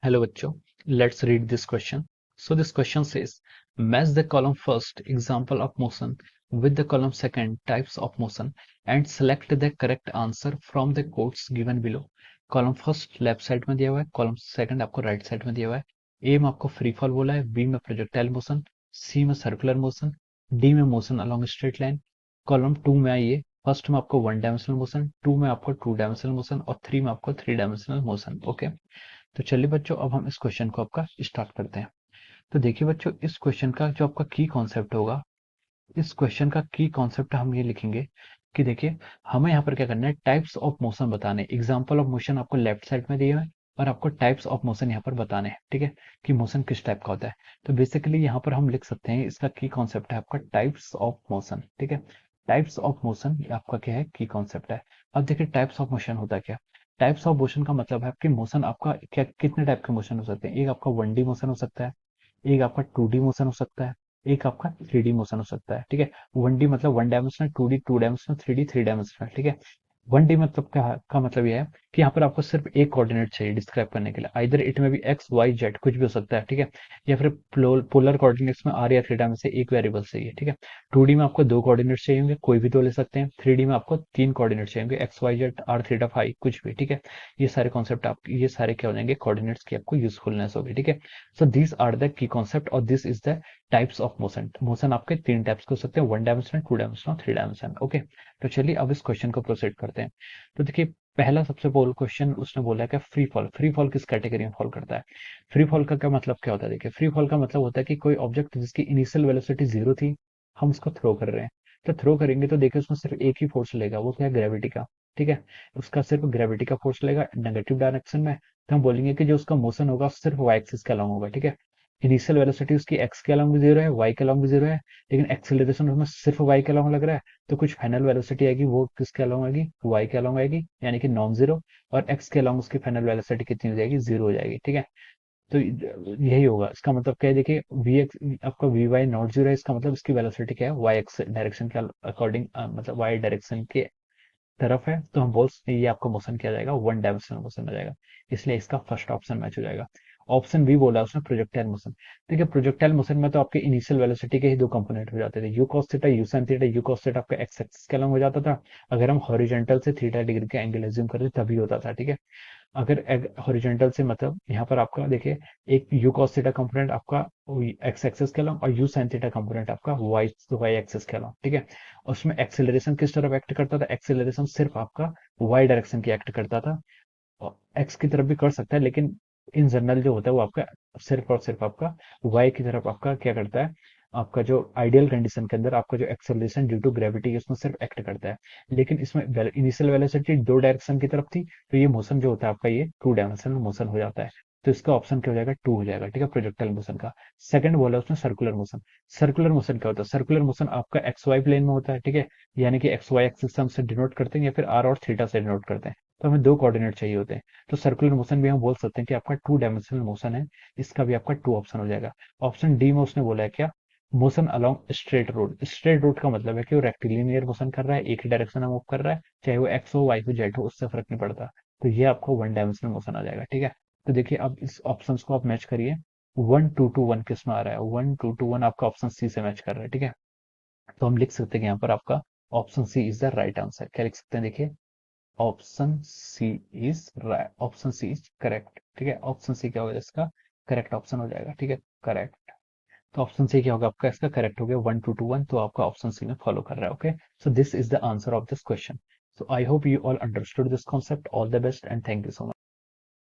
Hello बच्चों, let's read this question. So this question says, match the column first example of motion with the column second types of motion and select the correct answer from the quotes given below. Column first left side में दिया हुआ है, column second आपको right side में दिया हुआ है. ए में आपको फ्री फॉल बोला है, बी में प्रोजेक्टाइल मोशन, सी में सर्कुलर मोशन, डी में motion along straight line. Column to में आइए, फर्स्ट में आपको वन डायमेंशनल मोशन, टू में आपको टू डायमेंशनल मोशन और थ्री में आपको थ्री डायमेंशनल मोशन. ओके, तो चलिए बच्चों, अब हम इस क्वेश्चन को आपका स्टार्ट करते हैं. तो देखिए बच्चों, इस क्वेश्चन का जो आपका की कॉन्सेप्ट होगा, इस क्वेश्चन का की कॉन्सेप्ट हम ये लिखेंगे कि देखिए, हमें यहाँ पर क्या करना है, टाइप्स ऑफ मोशन बताने. एग्जाम्पल ऑफ मोशन आपको लेफ्ट साइड में दिया है और आपको टाइप्स ऑफ मोशन यहाँ पर बताने हैं. ठीक है, कि मोशन किस टाइप का होता है. तो बेसिकली यहाँ पर हम लिख सकते हैं, इसका की कॉन्सेप्ट है आपका टाइप्स ऑफ मोशन. ठीक है, टाइप्स ऑफ मोशन आपका क्या है, की कॉन्सेप्ट है. अब देखिए, टाइप्स ऑफ मोशन होता क्या. टाइप्स ऑफ मोशन का मतलब है कि मोशन आपका क्या, कितने टाइप के मोशन हो सकते हैं. एक आपका वन डी मोशन हो सकता है, एक आपका टू डी मोशन हो सकता है, एक आपका थ्री डी मोशन हो सकता है. ठीक है, वन डी मतलब one dimensional, two D two dimensional, three D three dimensional. ठीक है, वन डी मतलब का मतलब यह है कि यहाँ पर आपको सिर्फ एक कोऑर्डिनेट चाहिए डिस्क्राइब करने के लिए. आइदर इट में भी एक्स वाई जेड कुछ भी हो सकता है. ठीक है, या फिर पोलर कोऑर्डिनेट्स में आर या थीटा में से एक वेरिएबल चाहिए. ठीक है, टू डी में आपको दो कोऑर्डिनेट्स चाहिए होंगे, कोई भी दो ले सकते हैं. थ्री डी में आपको तीन कोऑर्डिनेट्स चाहिए होंगे, X Y Z R theta phi कुछ भी. ठीक है, ये सारे कॉन्सेप्ट आप, ये सारे क्या हो जाएंगे, कोऑर्डिनेट्स की आपको यूजफुलनेस होगी. ठीक है, so these are the key concept और this is the types of motion. Motion आपके तीन टाइप्स के हो सकते हैं, one dimensional, two dimensional, three dimensional. Okay, तो चलिए अब इस क्वेश्चन को प्रोसीड करते हैं. तो देखिए, पहला सबसे बोल क्वेश्चन उसने बोला है कि फ्री फॉल. फ्री फॉल किस कैटेगरी में फॉल करता है. फ्री फॉल का क्या मतलब क्या होता है. देखिए, फ्री फॉल का मतलब होता है कि कोई ऑब्जेक्ट जिसकी इनिशियल वेलोसिटी जीरो थी, हम उसको थ्रो कर रहे हैं. तो थ्रो करेंगे तो देखिए, उसमें सिर्फ एक ही फोर्स लेगा, वो क्या है, ग्रेविटी का. ठीक है, उसका सिर्फ ग्रेविटी का फोर्स लेगा नेगेटिव डायरेक्शन में. तो हम बोलेंगे कि जो उसका मोशन होगा सिर्फ वाई एक्सिस के अलॉन्ग होगा. ठीक है, इनिशियल वेलोसिटी उसकी एक्स के अलॉन्ग भी जीरो है, वाई के अलॉन्ग भी जीरो है, लेकिन एक्सेलरेशन उसमें सिर्फ वाई के अलॉन्ग लग रहा है. तो कुछ फाइनल वेलोसिटी आएगी, वो किसके अलॉन्ग आएगी, वाई के अलॉन्ग आएगी, यानी कि नॉन जीरो. और एक्स के अलॉन्ग उसकी फाइनल वेलोसिटी कितनी हो जाएगी, जीरो हो जाएगी. ठीक है, तो यही होगा. इसका मतलब क्या है, देखिए, वी एक्स आपका वी वाई नॉट जीरो है, इसका मतलब इसकी वेलोसिटी क्या है, वाई एक्स डायरेक्शन के अकॉर्डिंग, मतलब वाई डायरेक्शन के तरफ है. तो हम बोल सकते हैं ये आपका मोशन किया जाएगा, वन डायमेंशनल मोशन हो जाएगा. इसलिए इसका फर्स्ट ऑप्शन मैच हो जाएगा. ऑप्शन बी बोला उसने, प्रोजेक्टाइल मोशन. देखिए, प्रोजेक्टाइल मोशन में तो आपके इनिशियल वेलोसिटी के ही दो कंपोनेंट हो जाते थे, you cos theta, you sine theta. You cos theta आपका एक्स एक्सिस के अलॉन्ग हो जाता था. अगर हम हॉरिजॉन्टल से थीटा डिग्री का एंगल एज्यूम करते तभी होता था. ठीक है, अगर हॉरिजॉन्टल से मतलब यहाँ पर आपका देखिए, एक यू कॉस थीटा कंपोनेंट आपका एक्स एक्सिस के अलॉन्ग और यू साइन थीटा कंपोनेंट आपका वाई वाई एक्सिस के अलॉन्ग. ठीक है, उसमें एक्सेलरेशन किस तरफ एक्ट करता था, एक्सेलरेशन सिर्फ आपका वाई डायरेक्शन की एक्ट करता था. एक्स की तरफ भी कर सकता है, लेकिन इन जनरल जो होता है वो आपका सिर्फ और सिर्फ आपका वाई की तरफ आपका क्या करता है, आपका जो आइडियल कंडीशन के अंदर आपका जो एक्सेलरेशन ड्यू टू ग्रेविटी उसमें सिर्फ एक्ट करता है. लेकिन इसमें इनिशियल वेलोसिटी दो डायरेक्शन की तरफ थी, तो ये मोशन जो होता है आपका, ये टू डायमेंशनल मोशन हो जाता है. तो इसका ऑप्शन क्या हो जाएगा, टू हो जाएगा. ठीक है, प्रोजेक्टाइल मोशन का. सेकंड बोला उसने सर्कुलर मोशन. सर्कुलर मोशन क्या होता है, सर्कुलर मोशन आपका एक्स वाई प्लेन में होता है. ठीक है, यानी कि एक्स वाई एक्सिस से डिनोट करते हैं या फिर आर और थीटा से डिनोट करते हैं. तो हमें दो कोऑर्डिनेट चाहिए होते हैं. तो सर्कुलर मोशन भी हम बोल सकते हैं कि आपका टू डायमेंशनल मोशन है. इसका भी आपका टू ऑप्शन हो जाएगा. ऑप्शन डी में उसने बोला है क्या, motion along straight road. Straight road का मतलब है कि वो रेक्टिलिनियर मोशन कर रहा है, एक ही डायरेक्शन में मूव कर रहा है, चाहे वो एक्स हो वाई हो जेड हो, उससे फर्क नहीं पड़ता. तो ये आपको वन डायमेंशनल मोशन आ जाएगा. ठीक है, तो देखिए, अब इस ऑप्शन को आप मैच करिए. वन टू टू वन किस में आ रहा है, वन टू टू वन आपका ऑप्शन सी से मैच कर रहा है. ठीक है, तो हम लिख सकते हैं कि यहाँ पर आपका option C is the right answer. क्या लिख सकते हैं, देखिए, option C is right, option C is correct. ठीक है, ऑप्शन सी क्या होगा, इसका करेक्ट ऑप्शन हो जाएगा. ठीक है, करेक्ट. तो ऑप्शन सी क्या होगा आपका, इसका करेक्ट हो गया, वन टू टू वन. तो आपका ऑप्शन सी में फॉलो कर रहा है. Okay, so this is the answer of this question. So I hope you all understood this concept. All the best and thank you so much.